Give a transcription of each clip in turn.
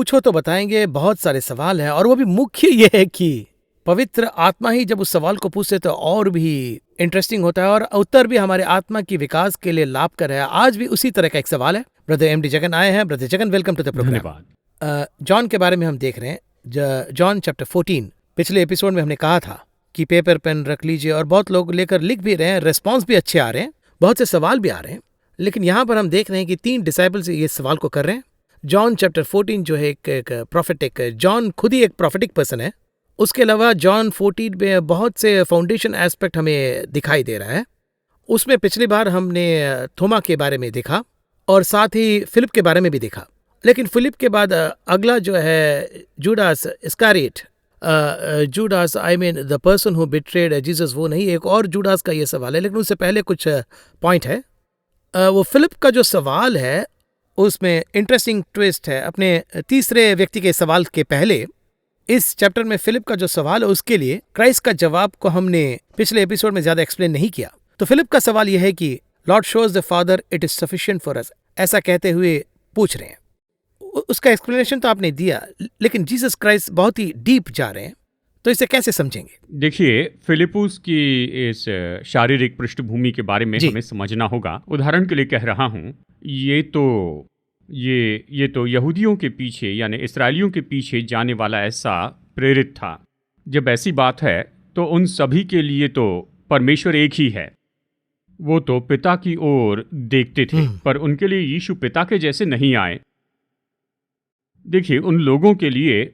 पूछो तो बताएंगे, बहुत सारे सवाल हैं, और वो भी मुख्य ये है कि पवित्र आत्मा ही जब उस सवाल को पूछते तो और भी इंटरेस्टिंग होता है, और उत्तर भी हमारे आत्मा की विकास के लिए लाभकर है। आज भी उसी तरह का एक सवाल है। ब्रदर एमडी जगन आए हैं। Brother Jagan, welcome to the program. धन्यवाद। जॉन के बारे में हम देख रहे हैं, जॉन चैप्टर 14। पिछले एपिसोड में हमने कहा था कि पेपर पेन रख लीजिए, और बहुत लोग लेकर लिख भी रहे हैं, रेस्पॉन्स भी अच्छे आ रहे हैं, बहुत से सवाल भी आ रहे हैं। लेकिन यहाँ पर हम देख रहे हैं कि 3 डिसाइपल्स ये सवाल को कर रहे हैं। जॉन चैप्टर 14 जो है एक प्रोफेटिक, जॉन खुद ही एक प्रोफेटिक पर्सन है। उसके अलावा जॉन 14 में बहुत से फाउंडेशन एस्पेक्ट हमें दिखाई दे रहा है। उसमें पिछली बार हमने थोमा के बारे में देखा, और साथ ही फिलिप के बारे में भी देखा। लेकिन फिलिप के बाद अगला जो है Judas Iscariot, Judas I mean the person who betrayed Jesus, वो नहीं, एक और जूडास का ये सवाल है। लेकिन उससे पहले कुछ पॉइंट है। वो फिलिप का जो सवाल है उसमें इंटरेस्टिंग ट्विस्ट है। अपने तीसरे व्यक्ति के सवाल के पहले इस चैप्टर में फिलिप का जो सवाल है उसके लिए क्राइस्ट का जवाब को हमने पिछले एपिसोड में ज्यादा एक्सप्लेन नहीं किया। तो फिलिप का सवाल यह है कि Lord shows the father it is sufficient for us, ऐसा कहते हुए पूछ रहे हैं। उसका एक्सप्लेनेशन तो आपने दिया, लेकिन जीसस क्राइस्ट बहुत ही डीप जा रहे हैं, तो इसे कैसे समझेंगे? देखिए, फिलिपुस की इस शारीरिक पृष्ठभूमि के बारे में हमें समझना होगा। उदाहरण के लिए कह रहा हूं, ये तो यहूदियों के पीछे यानी इस्राएलियों के पीछे जाने वाला ऐसा प्रेरित था। जब ऐसी बात है तो उन सभी के लिए तो परमेश्वर एक ही है। वो तो पिता की ओर देखते थे, पर उनके लिए यीशु पिता के जैसे नहीं आए। देखिए, उन लोगों के लिए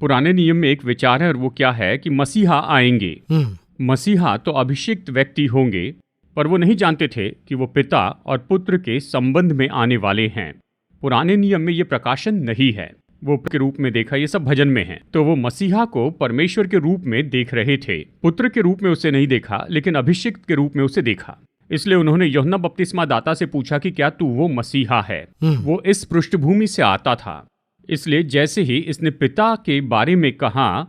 पुराने नियम में एक विचार है, और वो क्या है कि मसीहा आएंगे। मसीहा तो अभिषिक्त व्यक्ति होंगे, पर वो नहीं जानते थे कि वो पिता और पुत्र के संबंध में आने वाले हैं। पुराने नियम में ये प्रकाशन नहीं है, वो के रूप में देखा, ये सब भजन में है। तो वो मसीहा को परमेश्वर के रूप में देख रहे थे। पुत्र के रूप में उसे नहीं देखा, लेकिन अभिषिक्त के रूप में उसे देखा। इसलिए उन्होंने यूहन्ना बपतिस्मा दाता से पूछा कि क्या तू वो मसीहा है? वो इस पृष्ठभूमि से आता था। इसलिए जैसे ही इसने पिता के बारे में कहा,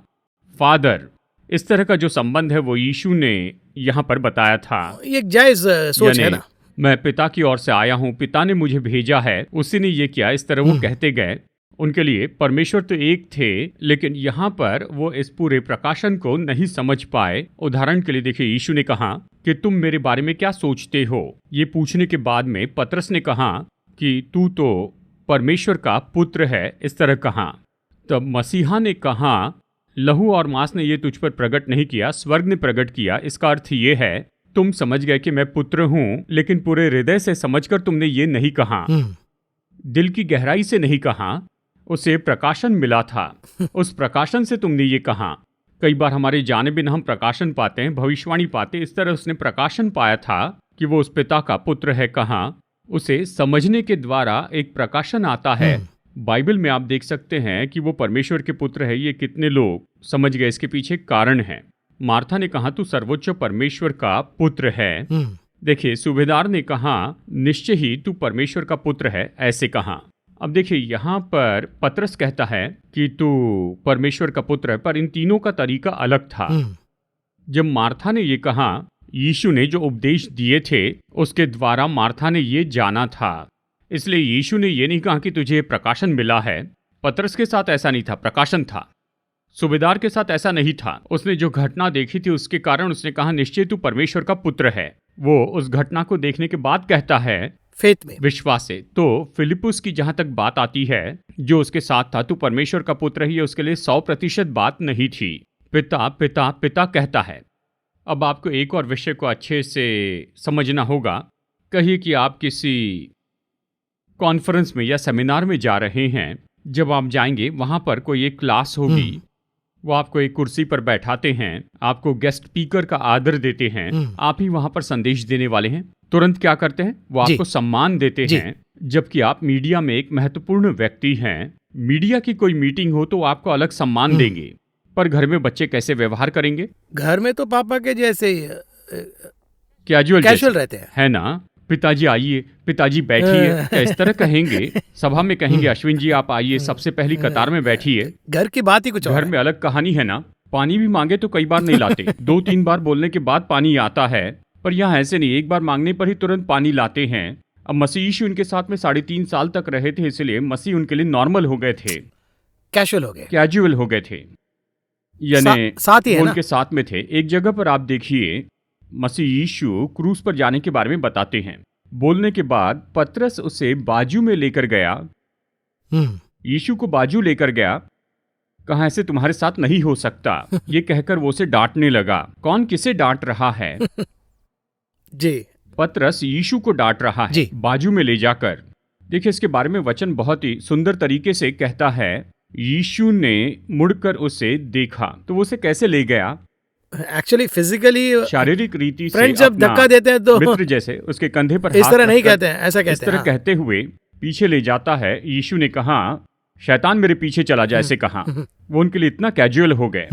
फादर, इस तरह का जो संबंध है वो यीशु ने यहाँ पर बताया था। एक जायज सोच है ना, मैं पिता की ओर से आया हूँ, पिता ने मुझे भेजा है, उसी ने ये किया, इस तरह वो कहते गए। उनके लिए परमेश्वर तो एक थे, लेकिन यहाँ पर वो इस पूरे प्रकाशन को नहीं समझ पाए। उदाहरण के लिए देखिए, यीशु ने कहा कि तुम मेरे बारे में क्या सोचते हो? ये पूछने के बाद में पतरस ने कहा कि तू तो परमेश्वर का पुत्र है, इस तरह कहा। तब मसीहा ने कहा, लहू और मांस ने ये तुझ पर प्रकट नहीं किया, स्वर्ग ने प्रकट किया। इसका अर्थ ये है, तुम समझ गए कि मैं पुत्र हूं, लेकिन पूरे हृदय से समझकर तुमने ये नहीं कहा, दिल की गहराई से नहीं कहा। उसे प्रकाशन मिला था, उस प्रकाशन से तुमने ये कहा। कई बार हमारे जाने बिना हम प्रकाशन पाते हैं, भविष्यवाणी पाते। इस तरह उसने प्रकाशन पाया था कि वो उस पिता का पुत्र है। कहा, उसे समझने के द्वारा एक प्रकाशन आता है। बाइबल में आप देख सकते हैं कि वो परमेश्वर के पुत्र है। ये कितने लोग समझ गए, इसके पीछे कारण है। मार्था ने कहा, तू सर्वोच्च परमेश्वर का पुत्र है। देखिए, सूबेदार ने कहा, निश्चय ही तू परमेश्वर का पुत्र है, ऐसे कहा। अब देखिए, यहाँ पर पतरस कहता है कि तू परमेश्वर का पुत्र है, पर इन तीनों का तरीका अलग था। जब मार्था ने ये कहा, यीशु ने जो उपदेश दिए थे उसके द्वारा मार्था ने ये जाना था। इसलिए यीशु ने ये नहीं कहा कि तुझे प्रकाशन मिला है। पतरस के साथ ऐसा नहीं था, प्रकाशन था। सूबेदार के साथ ऐसा नहीं था। उसने जो घटना देखी थी उसके कारण उसने कहा, निश्चय तू परमेश्वर का पुत्र है। वो उस घटना को देखने के बाद कहता है, फेथ में, विश्वास से। तो फिलिपुस की जहां तक बात आती है, जो उसके साथ था, तू परमेश्वर का पुत्र ही है, उसके लिए 100% बात नहीं थी। पिता पिता पिता कहता है। अब आपको एक और विषय को अच्छे से समझना होगा। कहिए कि आप किसी कॉन्फ्रेंस में या सेमिनार में जा रहे हैं। जब आप जाएंगे, वहां पर कोई एक क्लास होगी, वो आपको एक कुर्सी पर बैठाते हैं, आपको गेस्ट स्पीकर का आदर देते हैं, आप ही वहां पर संदेश देने वाले हैं। तुरंत क्या करते हैं? वो आपको सम्मान देते हैं, जबकि आप मीडिया में एक महत्वपूर्ण व्यक्ति हैं। मीडिया की कोई मीटिंग हो तो आपको अलग सम्मान देंगे, पर घर में बच्चे कैसे व्यवहार करेंगे? घर में तो पापा के जैसे कैजुअल रहते हैं, है ना? पिताजी आइए, पिताजी बैठिए, क्या इस तरह कहेंगे? सभा में कहेंगे, अश्विन जी आप आइए, सबसे पहली कतार में बैठिए। घर की बात ही कुछ और घर में अलग कहानी है ना। पानी भी मांगे तो कई बार नहीं लाते, 2-3 बार बोलने के बाद पानी आता है, पर यहाँ ऐसे नहीं, एक बार मांगने पर ही तुरंत पानी लाते हैं। अब मसीह यीशु उनके साथ में 3.5 साल तक रहे थे, इसलिए मसीह उनके लिए नॉर्मल हो गए थे। कैजुअल हो गए, कैजुअल हो गए थे, यानी साथ ही है वो ना। उनके साथ में थे। एक जगह पर आप देखिए, मसीह यीशु क्रूस पर जाने के बारे में बताते हैं। बोलने के बाद पतरस उसे बाजू में लेकर गया, यीशु को बाजू लेकर गया, कहा ऐसे तुम्हारे साथ नहीं हो सकता, ये कहकर वो उसे डांटने लगा। कौन किसे डांट रहा है? जी, पतरस यीशु को डांट रहा है, जी। बाजू में ले जाकर। देखिए, इसके बारे में वचन बहुत ही सुंदर तरीके से कहता है, यीशु ने मुड़कर उसे देखा। तो वो उसे कैसे ले गया? एक्चुअली फिजिकली शारीरिक रीति से फ्रेंड्स जब अपना धक्का देते हैं तो मित्र जैसे उसके कंधे पर इस हाथ तरह नहीं रखकर कहते हैं, ऐसा इस कहते तरह हैं। कहते हुए पीछे ले जाता है। यीशु ने कहा, शैतान मेरे पीछे चला जा, ऐसे कहा। वो उनके लिए इतना कैजुअल हो गए।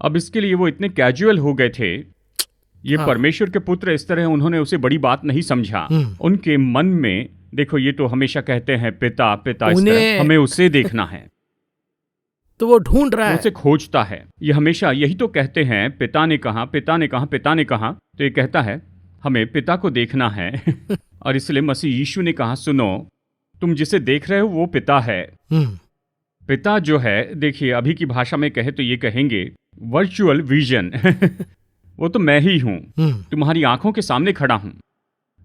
अब इसके लिए वो इतने कैजुअल हो गए थे, ये परमेश्वर के पुत्र इस तरह उन्होंने उसे बड़ी बात नहीं समझा। उनके मन में, देखो ये तो हमेशा कहते हैं पिता पिता, इस तरह हमें उसे देखना है, तो वो ढूंढ रहा है, उसे खोजता है। ये हमेशा यही तो कहते हैं, पिता ने कहा, पिता ने कहा, पिता ने कहा। तो ये कहता है हमें पिता को देखना है। और इसलिए मसीह यीशु ने कहा, सुनो, तुम जिसे देख रहे हो वो पिता है। पिता जो है, देखिए अभी की भाषा में कहे तो ये कहेंगे वर्चुअल विजन। वो तो मैं ही हूं, तुम्हारी आंखों के सामने खड़ा हूं।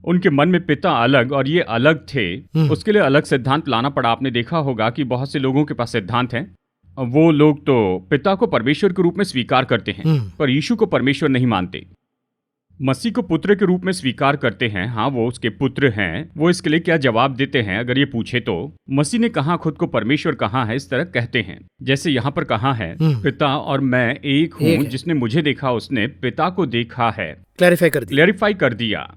उनके मन में पिता अलग और ये अलग थे। उसके लिए अलग सिद्धांत लाना पड़ा। आपने देखा होगा कि बहुत से लोगों के पास सिद्धांत हैं। वो लोग तो पिता को परमेश्वर के रूप में स्वीकार करते हैं, पर यीशु को परमेश्वर नहीं मानते। मसीह को पुत्र के रूप में स्वीकार करते हैं, हाँ वो उसके पुत्र हैं। वो इसके लिए क्या जवाब देते हैं अगर ये पूछे तो? मसीह ने कहा खुद को परमेश्वर कहा है, इस तरह कहते हैं। जैसे यहाँ पर कहा है, पिता और मैं एक हूँ, जिसने मुझे देखा उसने पिता को देखा है। क्लैरिफाई कर दिया।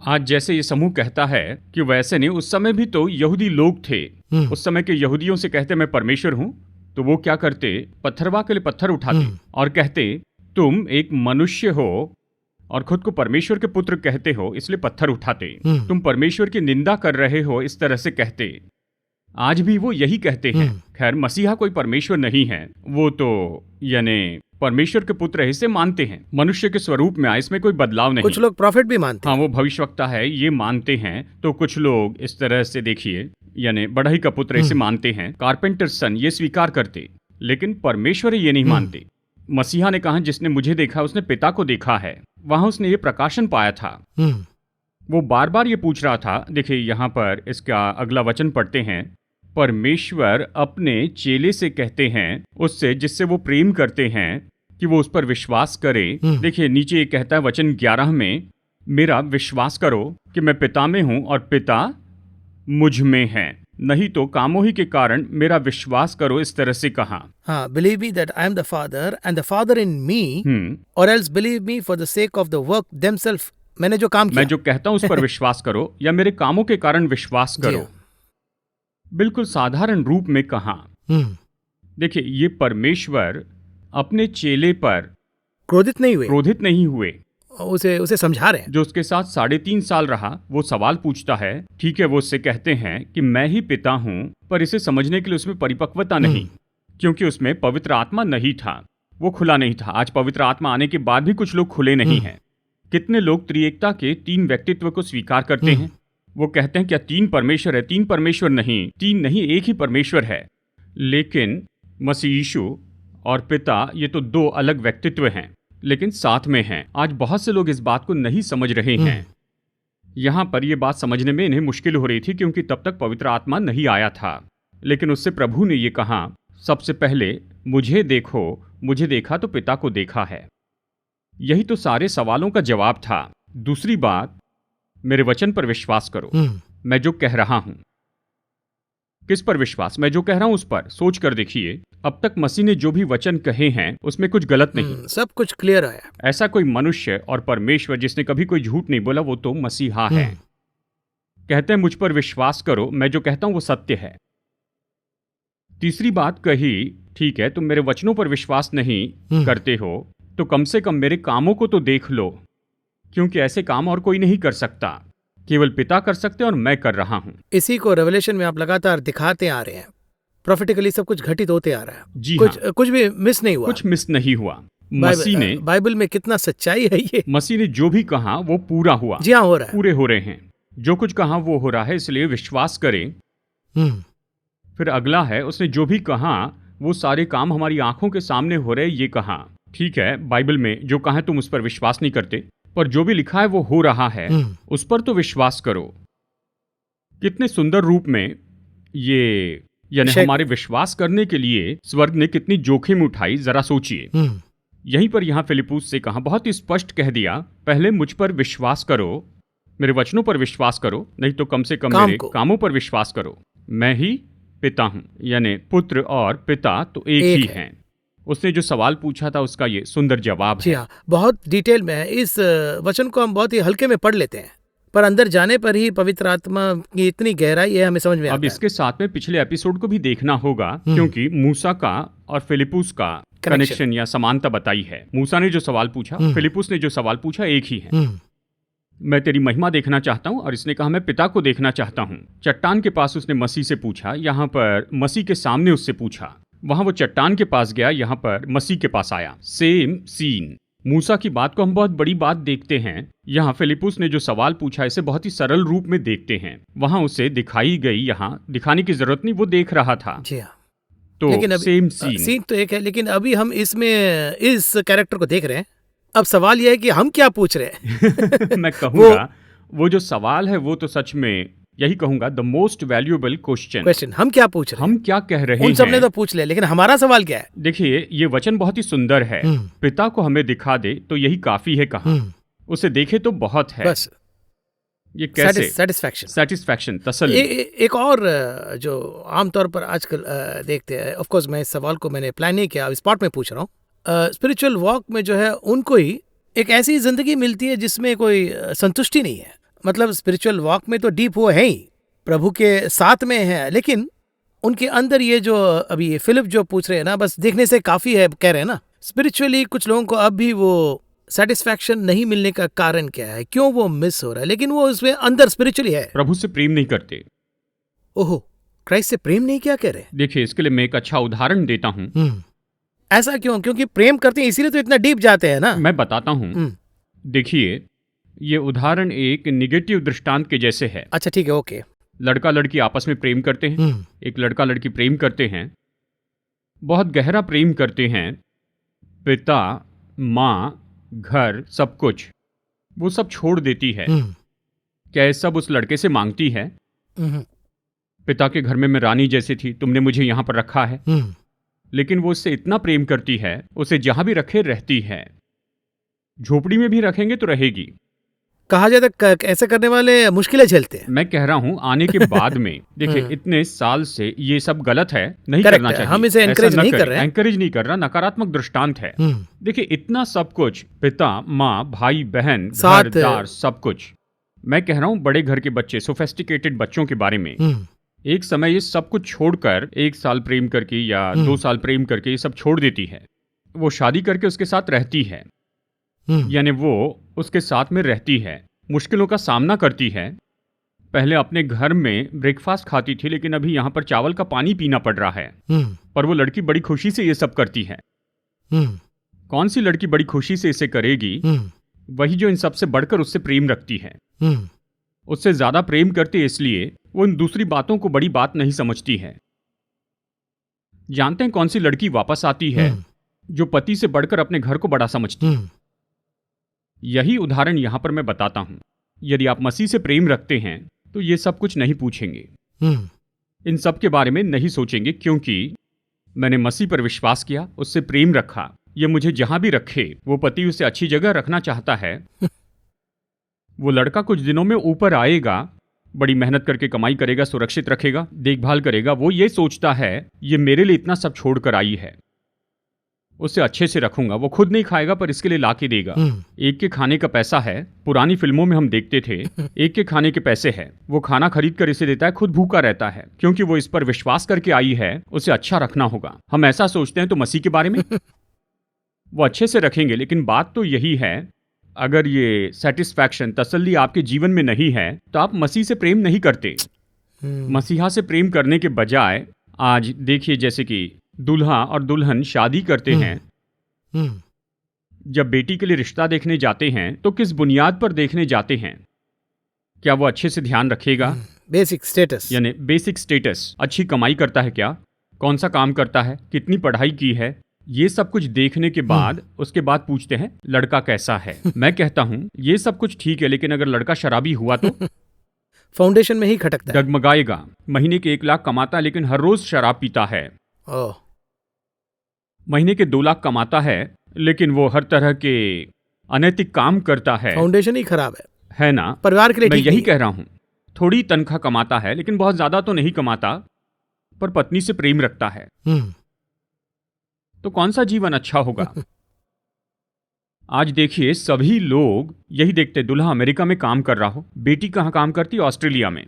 आज जैसे ये समूह कहता है कि वैसे नहीं, उस समय भी तो यहूदी लोग थे। उस समय के यहूदियों से कहते मैं परमेश्वर हूँ, तो वो क्या करते? पत्थरवा के लिए पत्थर उठाते और कहते तुम एक मनुष्य हो और खुद को परमेश्वर के पुत्र कहते हो, इसलिए पत्थर उठाते। तुम परमेश्वर की निंदा कर रहे हो, इस तरह से कहते। आज भी वो यही कहते हैं। खैर, मसीहा कोई परमेश्वर नहीं है, वो तो यानी परमेश्वर के पुत्र है, इसे मानते हैं। मनुष्य के स्वरूप में आए, इसमें कोई बदलाव नहीं। कुछ लोग प्रॉफिट भी मानते हैं। हाँ, वो भविष्यवक्ता है, ये मानते हैं। तो कुछ लोग इस तरह से देखिए, यानी बढ़ई का पुत्र इसे मानते हैं, कारपेंटर सन ये स्वीकार करते, लेकिन परमेश्वर ये नहीं मानते। मसीहा ने कहा जिसने मुझे देखा उसने पिता को देखा है। वहां उसने ये प्रकाशन पाया था। वो बार बार ये पूछ रहा था। देखिए यहाँ पर इसका अगला वचन पढ़ते हैं, परमेश्वर अपने चेले से कहते हैं, उससे जिससे वो प्रेम करते हैं, कि वो उस पर विश्वास करे। देखिए नीचे ये कहता है वचन 11 में, मेरा विश्वास करो कि मैं पिता में हूं और पिता मुझ में है, नहीं तो कामों ही के कारण मेरा विश्वास करो, इस तरह से कहा। हाँ, believe me that I am the father and the father in me, और else believe me for the sake of the work themselves. मैंने जो काम किया, मैं जो कहता हूं उस पर विश्वास करो, या मेरे कामों के कारण विश्वास करो। बिल्कुल साधारण रूप में कहा। देखिए ये परमेश्वर अपने चेले पर क्रोधित नहीं हुए, उसे समझा रहे हैं। जो उसके साथ 3.5 साल रहा, वो सवाल पूछता है। ठीक है, वो उससे कहते हैं कि मैं ही पिता हूं, पर इसे समझने के लिए उसमें परिपक्वता नहीं, क्योंकि उसमें पवित्र आत्मा नहीं था, वो खुला नहीं था। आज पवित्र आत्मा आने के बाद भी कुछ लोग खुले नहीं हैं। कितने लोग त्रिएकता के 3 व्यक्तित्व को स्वीकार करते हैं। वो कहते हैं क्या 3 परमेश्वर है? 3 परमेश्वर नहीं, 3 नहीं, एक ही परमेश्वर है। लेकिन मसीह यीशु और पिता ये तो 2 अलग व्यक्तित्व हैं, लेकिन साथ में हैं। आज बहुत से लोग इस बात को नहीं समझ रहे हैं। यहाँ पर यह बात समझने में इन्हें मुश्किल हो रही थी, क्योंकि तब तक पवित्र आत्मा नहीं आया था। लेकिन उससे प्रभु ने ये कहा, सबसे पहले मुझे देखो, मुझे देखा तो पिता को देखा है। यही तो सारे सवालों का जवाब था। दूसरी बात, मेरे वचन पर विश्वास करो। मैं जो कह रहा हूं, किस पर विश्वास? मैं जो कह रहा हूं उस पर। सोच कर देखिए, अब तक मसीह ने जो भी वचन कहे हैं उसमें कुछ गलत नहीं, सब कुछ क्लियर है। ऐसा कोई मनुष्य और परमेश्वर जिसने कभी कोई झूठ नहीं बोला, वो तो मसीहा है। कहते हैं मुझ पर विश्वास करो, मैं जो कहता हूं वो सत्य है। तीसरी बात कही, ठीक है तुम मेरे वचनों पर विश्वास नहीं करते हो, तो कम से कम मेरे कामों को तो देख लो, क्योंकि ऐसे काम और कोई नहीं कर सकता, केवल पिता कर सकते और मैं कर रहा हूं। इसी को रेवलेशन में आप लगातार दिखाते आ रहे हैं। प्रोफेटिकली सब कुछ घटित होते आ रहा है। जी कुछ भी मिस नहीं हुआ। कुछ मिस नहीं हुआ। मसीह ने, बाइबल में कितना सच्चाई है ये। मसीह ने जो भी कहा वो पूरा हुआ। जी हाँ, हो रहा है, पूरे हो रहे हैं। जो कुछ कहा वो हो रहा है, इसलिए विश्वास करें। फिर अगला है, उसने जो भी कहा वो सारे काम हमारी आंखों के सामने हो रहे, ये कहा। ठीक है, बाइबल में जो कहा है तुम उस पर विश्वास नहीं करते, पर जो भी लिखा है वो हो रहा है, उस पर तो विश्वास करो। कितने सुंदर रूप में ये, यानी हमारे विश्वास करने के लिए स्वर्ग ने कितनी जोखिम उठाई, जरा सोचिए। यहीं पर यहाँ फिलिप्पुस से कहा, बहुत ही स्पष्ट कह दिया, पहले मुझ पर विश्वास करो, मेरे वचनों पर विश्वास करो, नहीं तो कम से कम मेरे कामों पर विश्वास करो। मैं ही पिता हूं, यानी पुत्र और पिता तो एक ही हैं। उसने जो सवाल पूछा था उसका ये सुंदर जवाब है। बहुत डिटेल में है। इस वचन को हम बहुत ही हल्के में पढ़ लेते हैं, पर अंदर जाने पर ही पवित्र आत्मा की इतनी गहराई है हमें समझ में आता है। अब इसके साथ में पिछले एपिसोड को भी देखना होगा, क्योंकि मूसा का और फिलिप्पुस का कनेक्शन या समानता बताई है। मूसा ने जो सवाल पूछा, फिलिप्पुस ने जो सवाल पूछा, एक ही है। मैं तेरी महिमा देखना चाहता हूं, और इसने कहा मैं पिता को देखना चाहता हूं। चट्टान के पास उसने मसीह से पूछा, यहाँ पर मसीह के सामने उससे पूछा। वहां वो चट्टान के पास गया, यहाँ पर मसीह के पास आया। Same scene. मूसा की बात को हम बहुत बड़ी बात देखते हैं, यहाँ फिलिप्पुस ने जो सवाल पूछा इसे बहुत ही सरल रूप में देखते हैं। वहां उसे दिखाई गई, यहाँ दिखाने की जरूरत नहीं, वो देख रहा था। तो लेकिन सेम सीन तो एक है, लेकिन अभी हम इसमें इस कैरेक्टर को देख रहे हैं। अब सवाल यह है कि हम क्या पूछ रहे हैं। मैं कहूंगा वो जो सवाल है वो तो सच में यही कहूंगा, द मोस्ट वैल्यूएबल क्वेश्चन। हम क्या पूछ रहे हैं, हम क्या कह रहे हैं। उन सबने तो पूछ लिया, लेकिन हमारा सवाल क्या है। देखिए, ये वचन बहुत ही सुंदर है। पिता को हमें दिखा दे तो यही काफी है, कहा उसे देखे तो बहुत है, बस। ये कैसे? सेटिस्फैक्शन, तसल्ली। एक और जो आमतौर पर आजकल देखते हैं, ऑफ कोर्स मैं इस सवाल को मैंने प्लान नहीं किया, स्पॉट में पूछ रहा हूँ। स्पिरिचुअल वॉक में जो है उनको ही एक ऐसी जिंदगी मिलती है जिसमें कोई संतुष्टि नहीं है। मतलब स्पिरिचुअल वॉक में तो डीप वो है ही, प्रभु के साथ में है, लेकिन उनके अंदर ये जो अभी फिलिप जो पूछ रहे हैं ना, बस देखने से काफी है कह रहे हैं ना। स्पिरिचुअली कुछ लोगों को अब भी वो सेटिस्फैक्शन नहीं मिलने का कारण क्या है, क्यों वो मिस हो रहा है, लेकिन वो उसमें अंदर स्पिरिचुअली है। प्रभु से प्रेम नहीं करते। ओहो, क्राइस्ट से प्रेम नहीं क्या कह रहे? देखिए, इसके लिए मैं एक अच्छा उदाहरण देता हूँ। ऐसा क्यों? क्योंकि प्रेम करते हैं इसीलिए तो इतना डीप जाते हैं ना। मैं बताता हूँ। देखिए, ये उदाहरण एक निगेटिव दृष्टांत के जैसे है। अच्छा ठीक है, ओके। लड़का लड़की आपस में प्रेम करते हैं। एक लड़का लड़की प्रेम करते हैं, बहुत गहरा प्रेम करते हैं। पिता, माँ, घर, सब कुछ वो सब छोड़ देती है। क्या ये सब उस लड़के से मांगती है? पिता के घर में मैं रानी जैसी थी, तुमने मुझे यहाँ पर रखा है। लेकिन वो उससे इतना प्रेम करती है, उसे जहां भी रखे रहती है। झोपड़ी में भी रखेंगे तो रहेगी। कहा जाए तो ऐसे करने वाले मुश्किलें झेलते हैं। मैं कह रहा हूं आने के बाद में। देखिए, इतने साल से ये सब गलत है, नहीं करना चाहिए। हम इसे एनकरेज नहीं कर रहे हैं। एनकरेज नहीं कर रहा, नकारात्मक दृष्टांत है। देखिए, इतना सब कुछ, पिता, माँ, भाई, बहन, घरदार, सब कुछ। मैं कह रहा हूं बड़े घर के बच्चे, सोफेस्टिकेटेड बच्चों के बारे में। एक समय ये सब कुछ छोड़कर 1 साल प्रेम करके या 2 साल प्रेम करके ये सब छोड़ देती है। वो शादी करके उसके साथ रहती है, यानी वो उसके साथ में रहती है, मुश्किलों का सामना करती है। पहले अपने घर में ब्रेकफास्ट खाती थी, लेकिन अभी यहाँ पर चावल का पानी पीना पड़ रहा है। पर वो लड़की बड़ी खुशी से ये सब करती है। कौन सी लड़की बड़ी खुशी से इसे करेगी? वही जो इन सबसे बढ़कर उससे प्रेम रखती है। उससे ज्यादा प्रेम करती है, इसलिए वो इन दूसरी बातों को बड़ी बात नहीं समझती है। जानते हैं कौन सी लड़की वापस आती है? जो पति से बढ़कर अपने घर को बड़ा समझती है। यही उदाहरण यहां पर मैं बताता हूं। यदि आप मसीह से प्रेम रखते हैं तो ये सब कुछ नहीं पूछेंगे, इन सब के बारे में नहीं सोचेंगे, क्योंकि मैंने मसीह पर विश्वास किया, उससे प्रेम रखा। ये मुझे जहां भी रखे, वो पति उसे अच्छी जगह रखना चाहता है। वो लड़का कुछ दिनों में ऊपर आएगा, बड़ी मेहनत करके कमाई करेगा, सुरक्षित रखेगा, देखभाल करेगा। वो ये सोचता है ये मेरे लिए इतना सब छोड़कर आई है, उसे अच्छे से रखूंगा। वो खुद नहीं खाएगा पर इसके लिए ला के देगा। एक के खाने का पैसा है, पुरानी फिल्मों में हम देखते थे, एक के खाने के पैसे है, वो खाना खरीद कर इसे देता है, खुद भूखा रहता है, क्योंकि वो इस पर विश्वास करके आई है, उसे अच्छा रखना होगा। हम ऐसा सोचते हैं तो मसीह के बारे में वो अच्छे से रखेंगे। लेकिन बात तो यही है, अगर ये सेटिस्फैक्शन, तसल्ली आपके जीवन में नहीं है तो आप मसीह से प्रेम नहीं करते। मसीहा से प्रेम करने के बजाय आज देखिए, जैसे कि दूल्हा और दुल्हन शादी करते हैं, जब बेटी के लिए रिश्ता देखने जाते हैं तो किस बुनियाद पर देखने जाते हैं? क्या वो अच्छे से ध्यान रखेगा? बेसिक स्टेटस, यानी बेसिक स्टेटस, अच्छी कमाई करता है क्या, कौन सा काम करता है, कितनी पढ़ाई की है, ये सब कुछ देखने के बाद उसके बाद पूछते हैं लड़का कैसा है। मैं कहता हूँ ये सब कुछ ठीक है, लेकिन अगर लड़का शराबी हुआ तो फाउंडेशन में ही खटकता है। डगमगाएगा। महीने के 1 लाख कमाता है लेकिन हर रोज शराब पीता है। ओह, महीने के 2 लाख कमाता है लेकिन वो हर तरह के अनैतिक काम करता है फाउंडेशन ही खराब है ना। परिवार के लिए मैं ठीक यही नहीं कह रहा हूँ, थोड़ी तनख्वाह कमाता है लेकिन बहुत ज्यादा तो नहीं कमाता, पर पत्नी से प्रेम रखता है, तो कौन सा जीवन अच्छा होगा। आज देखिए सभी लोग यही देखते, दूल्हा अमेरिका में काम कर रहा हो, बेटी कहाँ काम करती है, ऑस्ट्रेलिया में।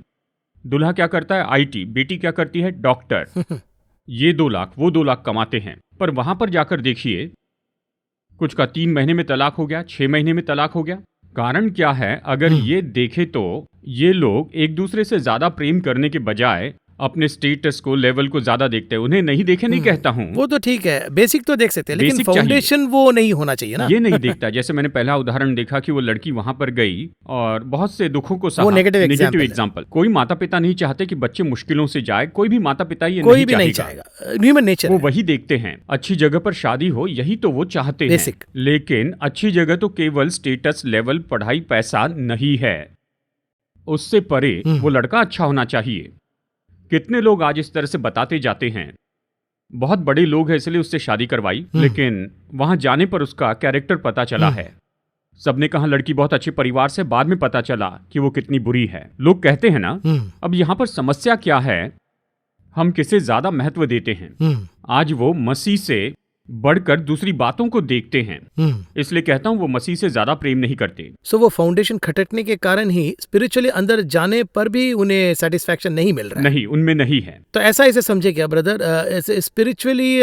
दूल्हा क्या करता है, आईटी, बेटी क्या करती है, डॉक्टर। ये 2 लाख वो 2 लाख कमाते हैं, पर वहां पर जाकर देखिए कुछ का 3 महीने में तलाक हो गया, 6 महीने में तलाक हो गया। कारण क्या है, अगर ये देखे तो ये लोग एक दूसरे से ज्यादा प्रेम करने के बजाय अपने स्टेटस को, लेवल को ज्यादा देखते हैं। उन्हें नहीं देखे नहीं कहता हूं, वो तो ठीक है, बेसिक तो देख सकते हैं, लेकिन बेसिक फाउंडेशन वो नहीं होना चाहिए ना। ये नहीं देखता। जैसे मैंने पहला उदाहरण देखा कि वो लड़की वहां पर गई और बहुत से दुखों को सहा। वो नेगेटिव एग्जाम्पल। कोई माता पिता नहीं चाहते कि बच्चे मुश्किलों से जाए, कोई भी माता पिता ये कोई भी नहीं चाहेगा, ह्यूमन नेचर वो वही देखते हैं। अच्छी जगह पर शादी हो, यही तो वो चाहते हैं। बेसिक। लेकिन अच्छी जगह तो केवल स्टेटस, लेवल, पढ़ाई, पैसा नहीं है, उससे परे वो लड़का अच्छा होना चाहिए। कितने लोग आज इस तरह से बताते जाते हैं, बहुत बड़े लोग हैं इसलिए उससे शादी करवाई, लेकिन वहां जाने पर उसका कैरेक्टर पता चला है। सबने कहा लड़की बहुत अच्छे परिवार से, बाद में पता चला कि वो कितनी बुरी है। लोग कहते हैं ना, अब यहां पर समस्या क्या है, हम किसे ज्यादा महत्व देते हैं। आज वो मसीह से बढ़कर दूसरी बातों को देखते हैं, इसलिए कहता हूं वो मसीह से ज्यादा प्रेम नहीं करते। सो वो फाउंडेशन खटकने के कारण ही स्पिरिचुअली अंदर जाने पर भी उन्हें सेटिस्फैक्शन नहीं मिल रहा है। नहीं, उनमें नहीं है। तो ऐसा इसे समझे क्या ब्रदर, स्पिरिचुअली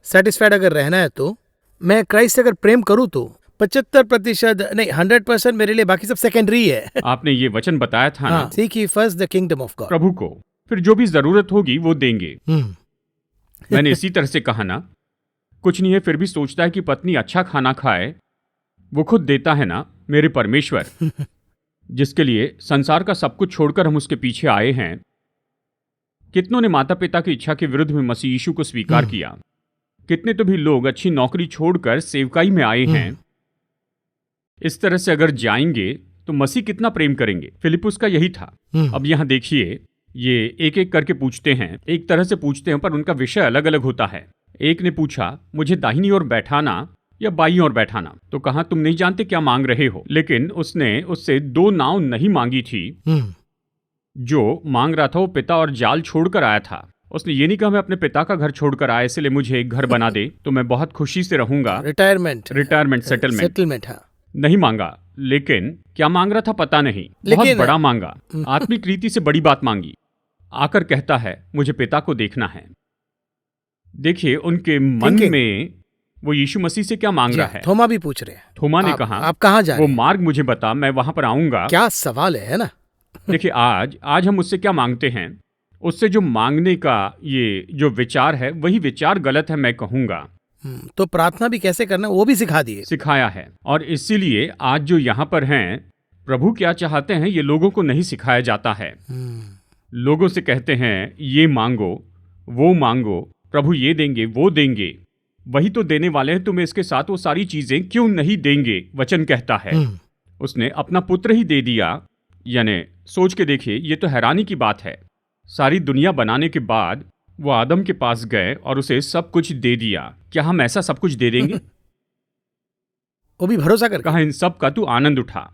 सेटिस्फाइड अगर रहना है तो मैं क्राइस्ट से अगर प्रेम करूं तो 75% नहीं 100% मेरे लिए, बाकी सब सेकेंडरी है। आपने ये वचन बताया था ना, seek ye first the kingdom of God, प्रभु को, फिर जो भी जरूरत होगी वो देंगे। मैंने इसी तरह से कहा ना, कुछ नहीं है फिर भी सोचता है कि पत्नी अच्छा खाना खाए, वो खुद देता है ना मेरे परमेश्वर, जिसके लिए संसार का सब कुछ छोड़कर हम उसके पीछे आए हैं। कितनों ने माता पिता की इच्छा के विरुद्ध में मसीह यीशु को स्वीकार किया। कितने तो भी लोग अच्छी नौकरी छोड़कर सेवकाई में आए हैं। इस तरह से अगर जाएंगे तो मसीह कितना प्रेम करेंगे। फिलिपुस का यही था। अब यहां देखिए, ये एक एक करके पूछते हैं, एक तरह से पूछते हैं, पर उनका विषय अलग अलग होता है। एक ने पूछा मुझे दाहिनी ओर बैठाना या बाईं ओर बैठाना, तो कहा तुम नहीं जानते क्या मांग रहे हो। लेकिन उसने उससे 2 नाव नहीं मांगी थी। जो मांग रहा था वो पिता और जाल छोड़कर आया था। उसने ये नहीं कहा मैं अपने पिता का घर छोड़कर आया इसलिए मुझे एक घर बना दे तो मैं बहुत खुशी से रहूंगा, रिटायरमेंट सेटलमेंट नहीं मांगा। लेकिन क्या मांग रहा था पता नहीं, बहुत बड़ा मांगा, आत्मिक रीति से बड़ी बात मांगी। आकर कहता है मुझे पिता को देखना है। देखिए उनके मन में वो यीशु मसीह से क्या मांग रहा है। थोमा भी पूछ रहे हैं। थोमा ने कहा आप कहाँ जा रहे हैं? वो मार्ग मुझे बता, मैं वहां पर आऊंगा। क्या सवाल है ना। देखिए आज हम उससे क्या मांगते हैं, उससे जो मांगने का ये जो विचार है वही विचार गलत है मैं कहूंगा। तो प्रार्थना भी कैसे करना वो भी सिखाया है। और इसीलिए आज जो यहाँ पर हैं, प्रभु क्या चाहते हैं ये लोगों को नहीं सिखाया जाता है। लोगों से कहते हैं ये मांगो वो मांगो, प्रभु ये देंगे वो देंगे। वही तो देने वाले हैं, तुम्हें इसके साथ वो सारी चीजें क्यों नहीं देंगे। वचन कहता है उसने अपना पुत्र ही दे दिया। यानी सोच के देखिए, ये तो हैरानी की बात है। सारी दुनिया बनाने के बाद वो आदम के पास गए और उसे सब कुछ दे दिया। क्या हम ऐसा सब कुछ दे देंगे? वो भी भरोसा कर कहा इन सब का तू आनंद उठा।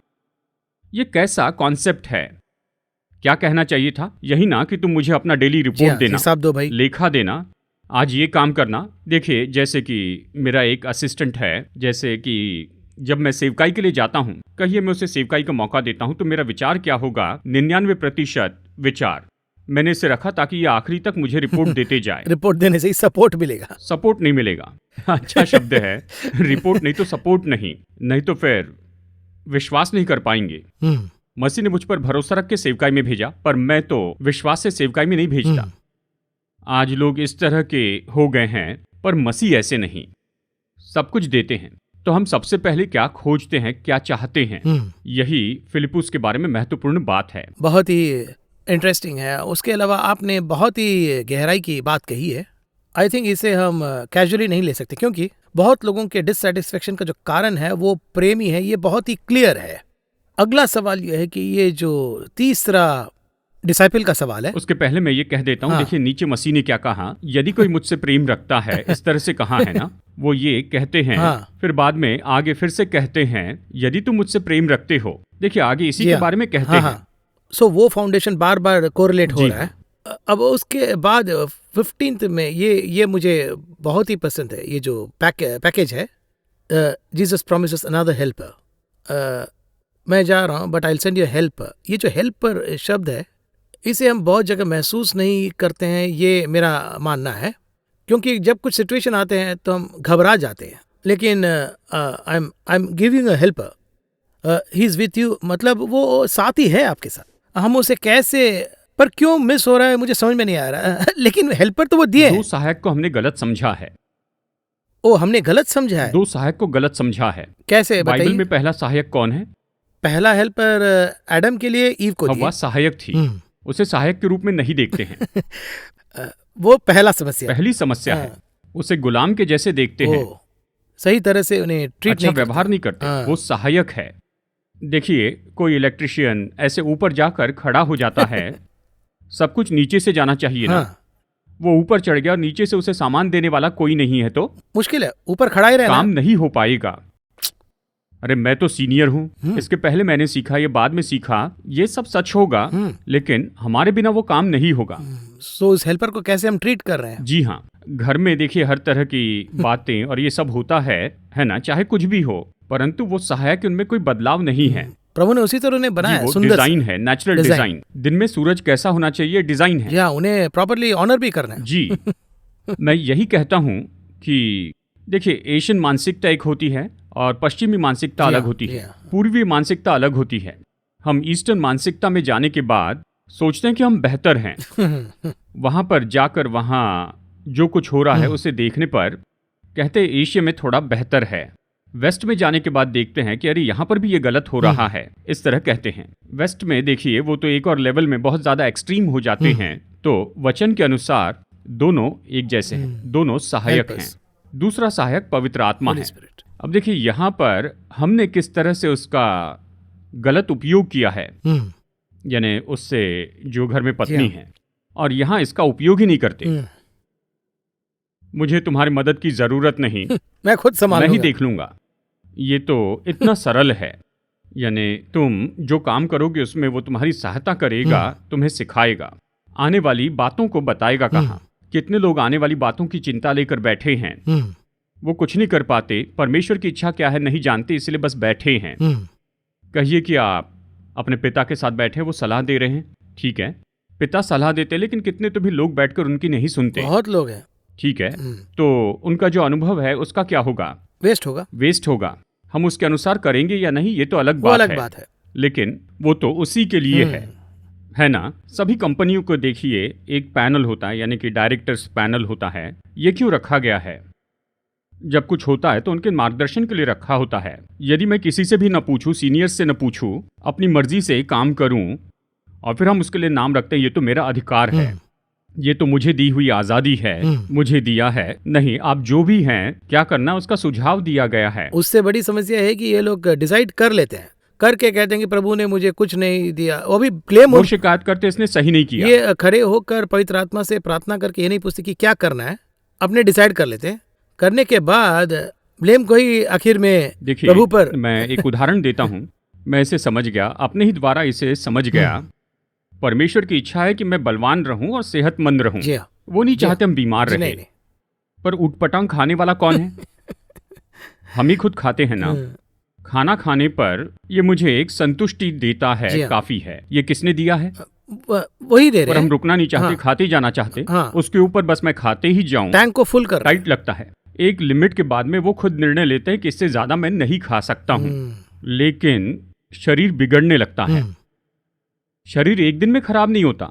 ये कैसा कॉन्सेप्ट है? क्या कहना चाहिए था? यही ना कि तुम मुझे अपना डेली रिपोर्ट देना, हिसाब दो भाई, लेखा देना, आज ये काम करना। देखिए जैसे कि मेरा एक असिस्टेंट है, जैसे कि जब मैं सेवकाई के लिए जाता हूँ, कहिए मैं उसे सेवकाई का मौका देता हूँ, तो मेरा विचार क्या होगा, 99% विचार मैंने इसे रखा ताकि ये आखिरी तक मुझे रिपोर्ट देते जाए। रिपोर्ट देने से ही सपोर्ट मिलेगा। सपोर्ट नहीं मिलेगा, अच्छा शब्द है, रिपोर्ट नहीं तो सपोर्ट नहीं तो फिर विश्वास नहीं कर पाएंगे। मसीह ने मुझ पर भरोसा रख के सेवकाई में भेजा, पर मैं तो विश्वास से सेवकाई में नहीं भेजता। आज लोग इस तरह के हो गए हैं, पर मसीह ऐसे नहीं, सब कुछ देते हैं। तो हम सबसे पहले क्या खोजते हैं, क्या चाहते हैं, यही फिलिपुस के बारे में महत्वपूर्ण बात है। बहुत ही इंटरेस्टिंग है। उसके अलावा आपने बहुत ही गहराई की बात कही है। आई थिंक इसे हम कैजुअली नहीं ले सकते, क्योंकि बहुत लोगों के डिससेटिस्फेक्शन का जो कारण है वो प्रेम ही है, ये बहुत ही क्लियर है। अगला सवाल यह है कि ये जो तीसरा डिसाइपल का सवाल है, उसके पहले मैं ये कह देता हूँ, हाँ। देखिए नीचे मसीह ने क्या कहा, यदि कोई मुझसे प्रेम रखता है, इस तरह से कहा है ना, वो ये कहते हैं, हाँ। फिर बाद में आगे फिर से कहते हैं यदि तुम मुझसे प्रेम रखते हो। देखिए आगे इसी जी के हाँ। बारे में कहते हाँ, हैं। हाँ। सो वो फाउंडेशन बार बार कोरिलेट हो जी रहा है। अब उसके बाद 15th में ये मुझे बहुत ही पसंद है, ये जो पैकेज है, जीसस प्रॉमिसेस अनदर हेल्पर। मैं जा रहा हूँ but I will send you helper. ये जो हेल्पर शब्द है, इसे हम बहुत जगह महसूस नहीं करते हैं, ये मेरा मानना है, क्योंकि जब कुछ सिचुएशन आते हैं तो हम घबरा जाते हैं। लेकिन I am giving a helper, he is with you, मतलब वो साथी है आपके साथ। हम उसे कैसे, पर क्यों मिस हो रहा है मुझे समझ में नहीं आ रहा लेकिन हेल्पर तो वो दिए दो हैं। सहायक को हमने गलत समझा है। ओ, हमने गलत समझा है। दो सहायक को गलत समझा है। कैसे बाइबल बताइए? में पहला सहायक कौन है? पहला हेल्पर एडम के लिए ईव को हव्वा दिए। सहायक थी, उसे सहायक के रूप में नहीं देखते हैं। वो पहला समस्या। पहली समस्या है, उसे गुलाम के जैसे देखते हैं, ओ, सही तरह से उन्हें ट्रीट अच्छा नहीं व्यवहार करते। नहीं करते। हाँ। वो सहायक है। देखिए कोई इलेक्ट्रिशियन ऐसे ऊपर जाकर खड़ा हो जाता है, सब कुछ नीचे से जाना चाहिए ना, हाँ, वो ऊपर चढ़ गया और नीचे से उसे सामान देने वाला कोई नहीं है तो मुश्किल है, ऊपर खड़ा ही रहना। काम नहीं हो पाएगा। अरे मैं तो सीनियर हूँ, इसके पहले मैंने सीखा, ये बाद में सीखा, ये सब सच होगा, लेकिन हमारे बिना वो काम नहीं होगा। सो उस हेल्पर को कैसे हम ट्रीट कर रहे हैं? जी हाँ, घर में देखिए हर तरह की बातें और ये सब होता है ना, चाहे कुछ भी हो, परंतु वो सहायक, उनमें कोई बदलाव नहीं है। प्रभु ने उसी तरह उन्हें जी, बनाया, वो सुंदर डिजाइन है, नेचुरल डिजाइन। दिन में सूरज कैसा होना चाहिए, डिजाइन है। या उन्हें प्रॉपर्ली ऑनर भी करना है। जी मैं यही कहता हूँ कि देखिए एशियन मानसिकता एक होती है और पश्चिमी मानसिकता जी अलग हाँ, होती जी है, हाँ। पूर्वी मानसिकता अलग होती है। हम ईस्टर्न मानसिकता में जाने के बाद सोचते हैं कि हम बेहतर हैं। वहां पर जाकर वहां जो कुछ हो रहा है उसे देखने पर कहते हैं एशिया में थोड़ा बेहतर है। वेस्ट में जाने के बाद देखते हैं कि अरे यहाँ पर भी ये गलत हो रहा है, इस तरह कहते हैं। वेस्ट में देखिए वो तो एक और लेवल में बहुत ज्यादा एक्सट्रीम हो जाते हैं। तो वचन के अनुसार दोनों एक जैसे हैं, दोनों सहायक Help us. हैं। दूसरा सहायक पवित्र आत्मा Holy है। Spirit. अब देखिए यहाँ पर हमने किस तरह से उसका गलत उपयोग किया है, यानी उससे जो घर में पत्नी जी हाँ। है, और यहाँ इसका उपयोग ही नहीं करते। मुझे तुम्हारी मदद की जरूरत नहीं, मैं खुद संभाल मैं ही लूंगा। देख लूंगा। ये तो इतना सरल है, यानी तुम जो काम करोगे उसमें वो तुम्हारी सहायता करेगा, तुम्हें सिखाएगा, आने वाली बातों को बताएगा। कहाँ कितने लोग आने वाली बातों की चिंता लेकर बैठे हैं, वो कुछ नहीं कर पाते, परमेश्वर की इच्छा क्या है नहीं जानते, इसलिए बस बैठे हैं। कहिए कि आप अपने पिता के साथ बैठे, वो सलाह दे रहे हैं, ठीक है, पिता सलाह देते, लेकिन कितने तो भी लोग बैठकर उनकी नहीं सुनते। बहुत लोग हैं। ठीक है, तो उनका जो अनुभव है उसका क्या होगा? वेस्ट होगा। वेस्ट होगा। हम उसके अनुसार करेंगे या नहीं ये तो अलग वो बात अलग है, बात है। लेकिन वो तो उसी के लिए है ना। सभी कंपनियों को देखिए एक पैनल होता है, यानी कि डायरेक्टर्स पैनल होता है। ये क्यों रखा गया है? जब कुछ होता है तो उनके मार्गदर्शन के लिए रखा होता है। यदि मैं किसी से भी न पूछूं, सीनियर्स से न पूछूं, अपनी मर्जी से काम करूं और फिर हम उसके लिए नाम रखते हैं ये तो मेरा अधिकार है, ये तो मुझे दी हुई आजादी है, मुझे दिया है। नहीं, आप जो भी हैं, क्या करना उसका सुझाव दिया गया है। उससे बड़ी समस्या है कि ये लोग डिसाइड कर लेते हैं, करके कहते हैं कि प्रभु ने मुझे कुछ नहीं दिया, वो भी क्लेम वो शिकायत करते इसने सही नहीं किया। ये खड़े होकर पवित्र आत्मा से प्रार्थना करके ये नहीं पूछते कि क्या करना है, अपने डिसाइड कर लेते हैं। करने के बाद ब्लेम को ही आखिर में देखिए प्रभु पर। मैं एक उदाहरण देता हूँ, मैं इसे समझ गया, अपने ही द्वारा इसे समझ गया। परमेश्वर की इच्छा है कि मैं बलवान रहूं और सेहतमंद रहूं। जी हाँ। वो नहीं चाहते हम बीमार जी, रहे। नहीं। पर उटपटांग खाने वाला कौन है? हम ही खुद खाते हैं ना। खाना खाने पर ये मुझे एक संतुष्टि देता है, जी हाँ। काफी है। ये किसने दिया है? वही दे पर रहे हम हैं। रुकना नहीं चाहते, हाँ। खाते जाना चाहते। हाँ। उसके ऊपर बस मैं खाते ही जाऊं, टैंक को फुल कर रहे टाइट लगता है। एक लिमिट के बाद में वो खुद निर्णय लेते हैं कि इससे ज्यादा मैं नहीं खा सकता हूं। लेकिन शरीर बिगड़ने लगता है। शरीर एक दिन में खराब नहीं होता,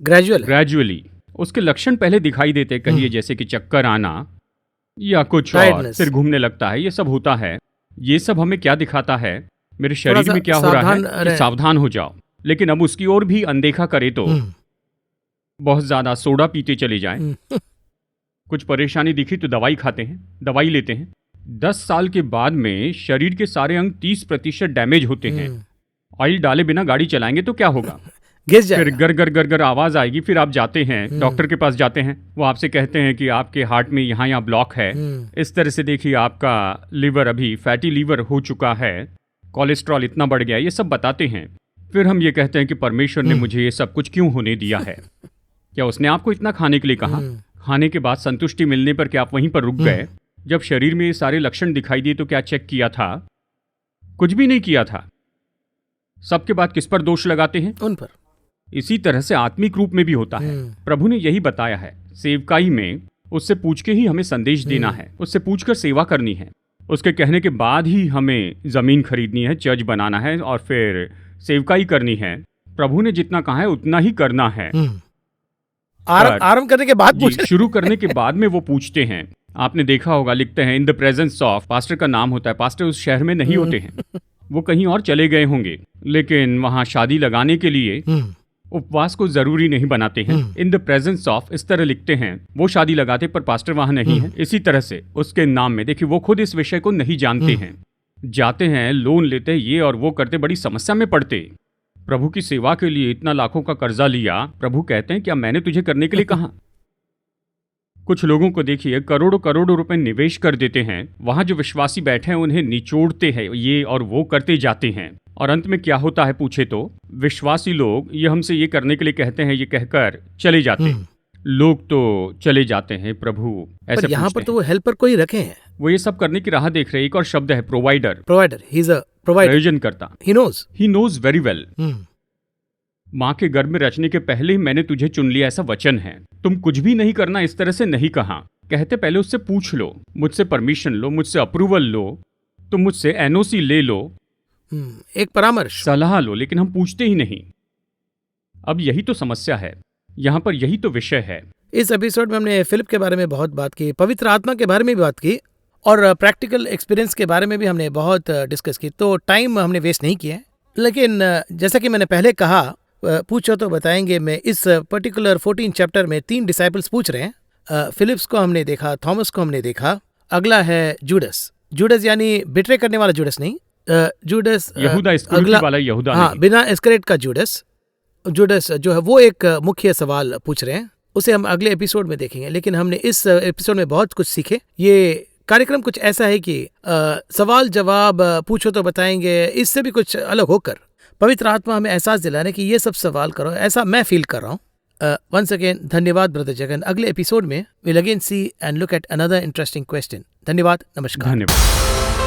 ग्रेजुअली उसके लक्षण पहले दिखाई देते। कहिए जैसे कि चक्कर आना या कुछ और, Tiredness। सिर घूमने लगता है, ये सब होता है। ये सब हमें क्या दिखाता है? मेरे थोड़ा शरीर सा में क्या हो रहा सावधान है कि रहें। सावधान हो जाओ। लेकिन अब उसकी ओर भी अनदेखा करे तो बहुत ज्यादा सोडा पीते चले जाएं, कुछ परेशानी दिखी तो दवाई खाते हैं, दवाई लेते हैं। 10 साल के बाद में शरीर के सारे अंग 30% डैमेज होते हैं। ऑयल डाले बिना गाड़ी चलाएंगे तो क्या होगा? घिस फिर जाएगा। गर गर गर गर आवाज आएगी। फिर आप जाते हैं डॉक्टर के पास जाते हैं, वो आपसे कहते हैं कि आपके हार्ट में यहाँ ब्लॉक है। इस तरह से देखिए आपका लिवर अभी फैटी लिवर हो चुका है, कोलेस्ट्रॉल इतना बढ़ गया, ये सब बताते हैं। फिर हम ये कहते हैं कि परमेश्वर ने मुझे ये सब कुछ क्यों होने दिया है? क्या उसने आपको इतना खाने के लिए कहा? खाने के बाद संतुष्टि मिलने पर क्या आप वहीं पर रुक गए? जब शरीर में ये सारे लक्षण दिखाई दिए तो क्या चेक किया था? कुछ भी नहीं किया था। सबके बाद किस पर दोष लगाते हैं? उन पर। इसी तरह से आत्मिक रूप में भी होता है। प्रभु ने यही बताया है, सेवकाई में उससे पूछ के ही हमें संदेश देना है, उससे पूछकर सेवा करनी है, उसके कहने के बाद ही हमें जमीन खरीदनी है, चर्च बनाना है और फिर सेवकाई करनी है। प्रभु ने जितना कहा है उतना ही करना है। आराम करने के बाद जी, शुरू करने के बाद में वो पूछते हैं। आपने देखा होगा, लिखते हैं in the presence of, pastor का नाम होता है, पास्टर उस शहर में नहीं होते हैं, वो कहीं और चले गए होंगे, लेकिन वहां शादी लगाने के लिए उपवास को जरूरी नहीं बनाते हैं। इन द प्रेजेंस ऑफ इस तरह लिखते हैं, वो शादी लगाते पर पास्टर वहां नहीं है। इसी तरह से उसके नाम में देखिए, वो खुद इस विषय को नहीं जानते हैं, जाते हैं, लोन लेते हैं, ये और वो करते, बड़ी समस्या में पड़ते। प्रभु की सेवा के लिए इतना लाखों का कर्जा लिया, प्रभु कहते हैं क्या मैंने तुझे करने के लिए कहा? कुछ लोगों को देखिए, करोड़ों करोड़ों रुपए निवेश कर देते हैं, वहां जो विश्वासी बैठे हैं उन्हें निचोड़ते हैं, ये और वो करते जाते हैं, और अंत में क्या होता है पूछे तो विश्वासी लोग ये हमसे ये करने के लिए कहते हैं, ये कहकर चले जाते हैं। लोग तो चले जाते हैं, प्रभु ऐसे पर यहाँ पर पूछते तो वो हेल्पर को ही रखे हैं, वो ये सब करने की राह देख रहे हैं। एक और शब्द है provider, he is a provider, प्रयोजन करता। He knows very well. माँ के गर्भ में रचने के पहले ही मैंने तुझे चुन लिया, ऐसा वचन है। तुम कुछ भी नहीं करना, इस तरह से नहीं कहा। कहते पहले उससे पूछ लो, मुझसे परमिशन लो, मुझसे अप्रूवल लो, तुम मुझसे एनओसी ले लो, एक परामर्श, सलाह लो, लेकिन हम पूछते ही नहीं। अब यही तो समस्या है, यहाँ पर यही तो विषय है। इस एपिसोड में हमने फिलिप के बारे में बहुत बात की, पवित्र आत्मा के बारे में भी बात की, और प्रैक्टिकल एक्सपीरियंस के बारे में भी हमने बहुत डिस्कस की। तो टाइम हमने वेस्ट नहीं किया है, लेकिन जैसा कि मैंने पहले कहा, पूछो तो बताएंगे में इस पर्टिकुलर 14 चैप्टर में 3 डिसाइपल्स पूछ रहे हैं। फिलिप्स को हमने देखा, थॉमस को हमने देखा, अगला है जूडस। जूडस यानी बिट्रे करने वाला जूडस नहीं, जूडस यहूदा इस्करियोती वाला यहूदा हाँ, नहीं। बिना इस्करियोत का जूडस जो है वो एक मुख्य सवाल पूछ रहे हैं, उसे हम अगले एपिसोड में देखेंगे। लेकिन हमने इस एपिसोड में बहुत कुछ सीखे। ये कार्यक्रम कुछ ऐसा है कि सवाल जवाब पूछो तो बताएंगे, इससे भी कुछ अलग होकर पवित्र आत्मा हमें एहसास दिला रहे कि ये सब सवाल करो, ऐसा मैं फील कर रहा हूँ। वंस अगेन धन्यवाद ब्रदर जगन। अगले एपिसोड में will again see and look at another interesting question. धन्यवाद, नमस्कार। धन्यवाद।